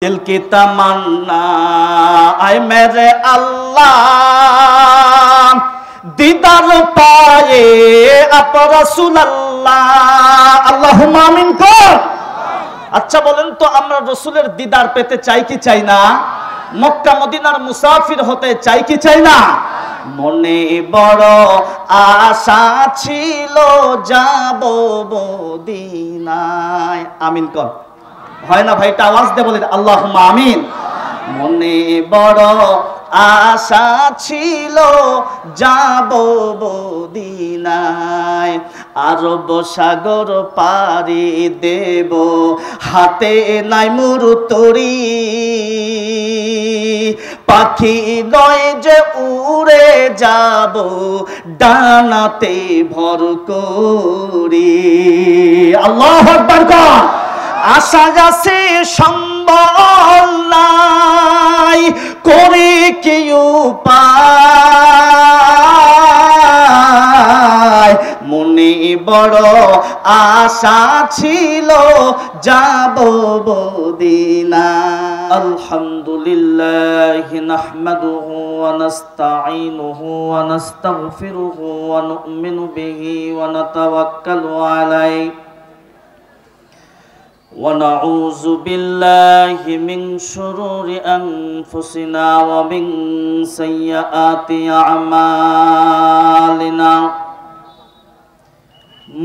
दिल की तमन्ना आए मेरे अल्लाह दीदार पाए आप रसूल अल्लाह अल्लाहुम्मा आमीन कर। আচ্ছা বলেন তো আমরা রসুলের দিদার পেতে চাই কি চাই না? মক্কা মদিনার মুসাফির হতে চাই কি চাই না? মনে বড় আশা ছিল যাব মদিনায়। আমিন কর। হয় না ভাই, এটা আওয়াজ দিয়ে বলেন আল্লাহুম্মা আমিন। মনে বড় আশা ছিল যাব মদিনায়, আরব সাগর পাড়ি দেব, হাতে নাই মুরতরি, পাখি নয় যে উড়ে যাব ডানাতে ভর করি। আল্লাহু আকবার কর। আশা আছে সম্বল নাই, করে কি উপায়, মনে বড় আশা ছিল যাব মদিনা। আলহামদুলিল্লাহ নাহমাদুহু ওয়া নাস্তাঈনুহু ওয়া নাস্তাগফিরুহু ওয়া নু'মিনু বিহি ওয়া নাতাওয়াক্কালু আলাইহি ونعوذ بالله من شرور أنفسنا ومن سيئات أعمالنا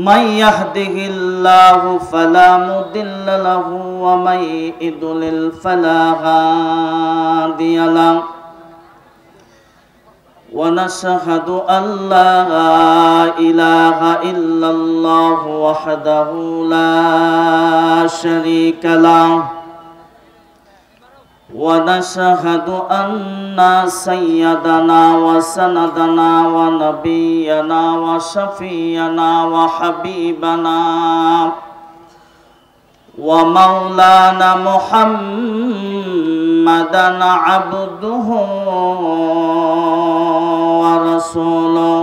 من يهده الله فلا مضل له ومن يضلل فلا هادي له ونشهد أن لا إله إلا الله وحده لا شريك له ونشهد أن سيدنا وسندنا ونبينا وشفينا وحبيبنا ومولانا محمدا عبده ورسوله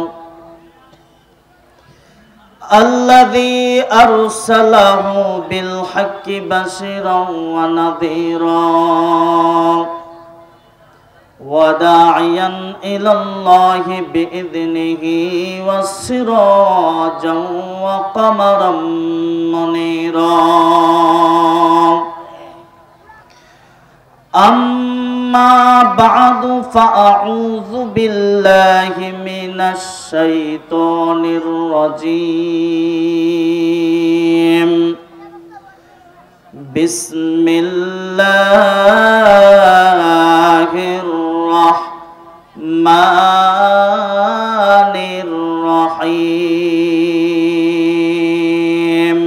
الذي أرسله بالحق بشيرا ونذيرا وداعيا إلى الله بإذنه وسراجا وقمرا منيرا أما بعد فأعوذ بالله من الشيطان الرجيم بسم الله الرحمن الرحيم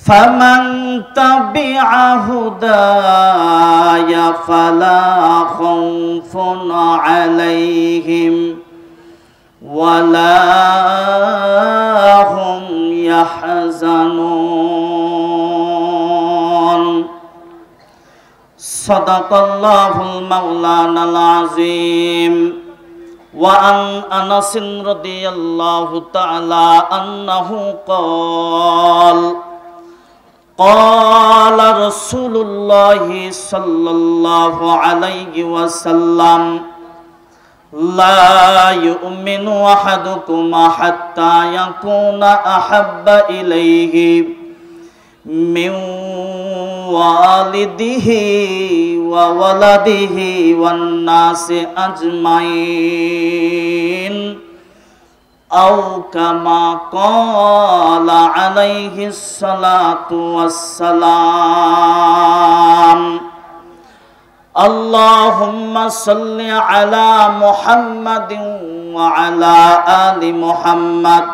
فمن تبع هداي فلا خوف عليهم ولا هم يحزنون صدق الله المولانا العظيم وعن أنس رضي الله تعالى عنه قال قال رسول الله صلى الله عليه وسلم لا يؤمن أحدكم حتى يكون أحب إليه من والده وولده والناس أجمعين أو كما قال عليه الصلاة والسلام اللهم صل على محمد وعلى آل محمد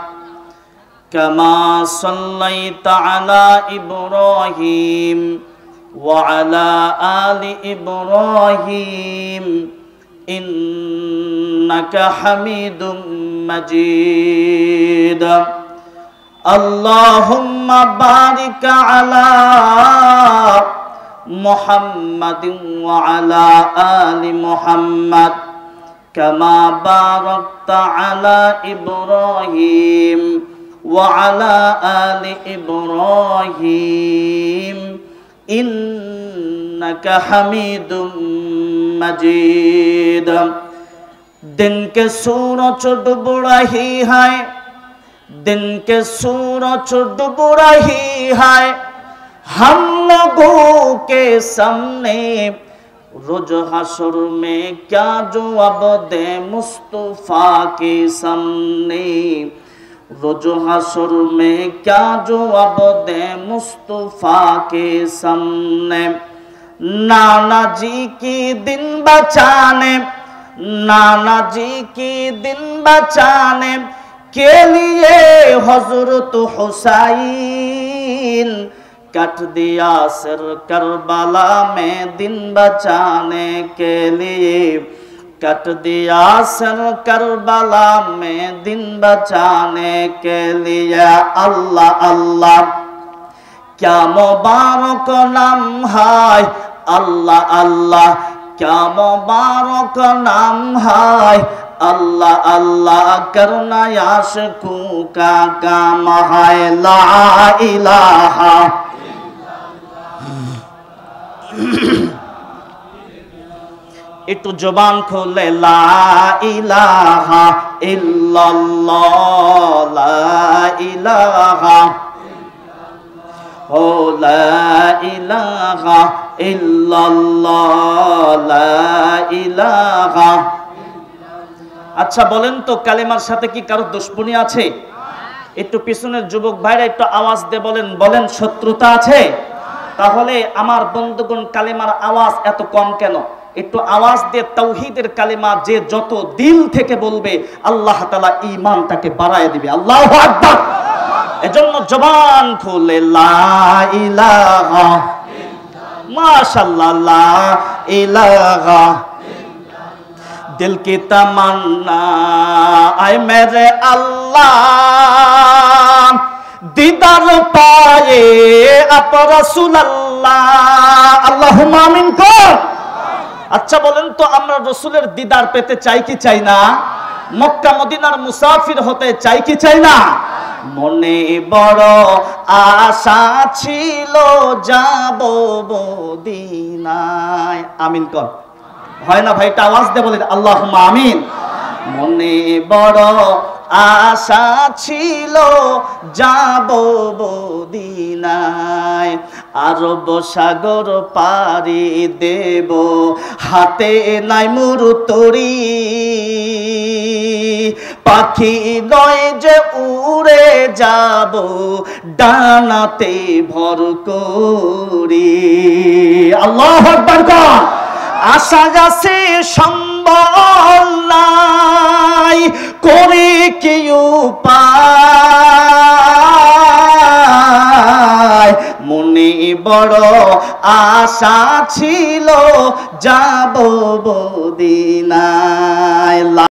كما صليت على إبراهيم وعلى آل إبراهيم إنك حميد مجيد اللهم بارك على محمد وعلى آل محمد كما باركت على إبراهيم وعلى آل إبراهيم ইন্নাকা হামিদুম মাজিদ। दिन के सूरज डूब रही है, दिन के सूरज डूब रही है हम लोगों के सामने, रोज हशर में क्या जवाब दे मुस्तफा के सामने, रोज हशर में क्या जवाब दे मुस्तफा के सामने। नाना जी की दिन बचाने, नाना जी की दिन बचाने के लिए हजरत हुसैन कट दिया सिर करबला में, दिन बचाने के लिए कट दिया सिर करबला में, दिन बचाने के लिए। अल्लाह अल्लाह क्या मुबारक नाम है, अल्लाह अल्लाह क्या मुबारक नाम है, अल्लाह अल्लाह करना आशिकों का काम है। ला इलाहा একটু জবান খুলে লা ইলাহা ইল্লাল্লাহ, লা ইলাহা ও লা ইলাহা ইল্লাল্লাহ, লা ইলাহা। আচ্ছা বলেন তো কালেমার সাথে কি কারো দুশমনি আছে? একটু পিছনের যুবক ভাইরা একটু আওয়াজ দিয়ে বলেন, বলেন শত্রুতা আছে? তাহলে আমার বন্ধুগণ কালেমার আওয়াজ এত কম কেন? একটু আওয়াজ দিয়ে তাওহীদের কালেমা যে যত দিল থেকে বলবে আল্লাহ তাআলা ঈমানটাকে বাড়ায় দিবে। আল্লাহু আকবার। এজন্য জবান খুলে লা ইলাহা, মাশাআল্লাহ লা ইলাহা। दिल की तमन्ना आए मेरे अल्लाह, दीदार पाए आप रसूल अल्लाह, अल्लाहुम्मा आमीन कौन। আচ্ছা বলেন তো আমরা রসুলের দিদার পেতে চাই কি চাই না? মক্কা মদিনার মুসাফির হতে চাই কি চাই না? মনে বড় আশা ছিল যাব মদিনায়, আমিন কর। হয় না ভাই? এটা আওয়াজ দিয়ে বলেন আল্লাহুম্মা আমিন। মনে বড় আশা ছিল যাব মদিনায়, আরব সাগর পাড়ি দেব হাতে নাই মুরতরি, পাখি নয় যে উড়ে যাব ডানাতে ভর করি। আল্লাহু আকবার কর। আশা যাচ্ছে সম্বল নাই করে কি উপায়, মনে বড় আশা ছিল যাব মদিনায়।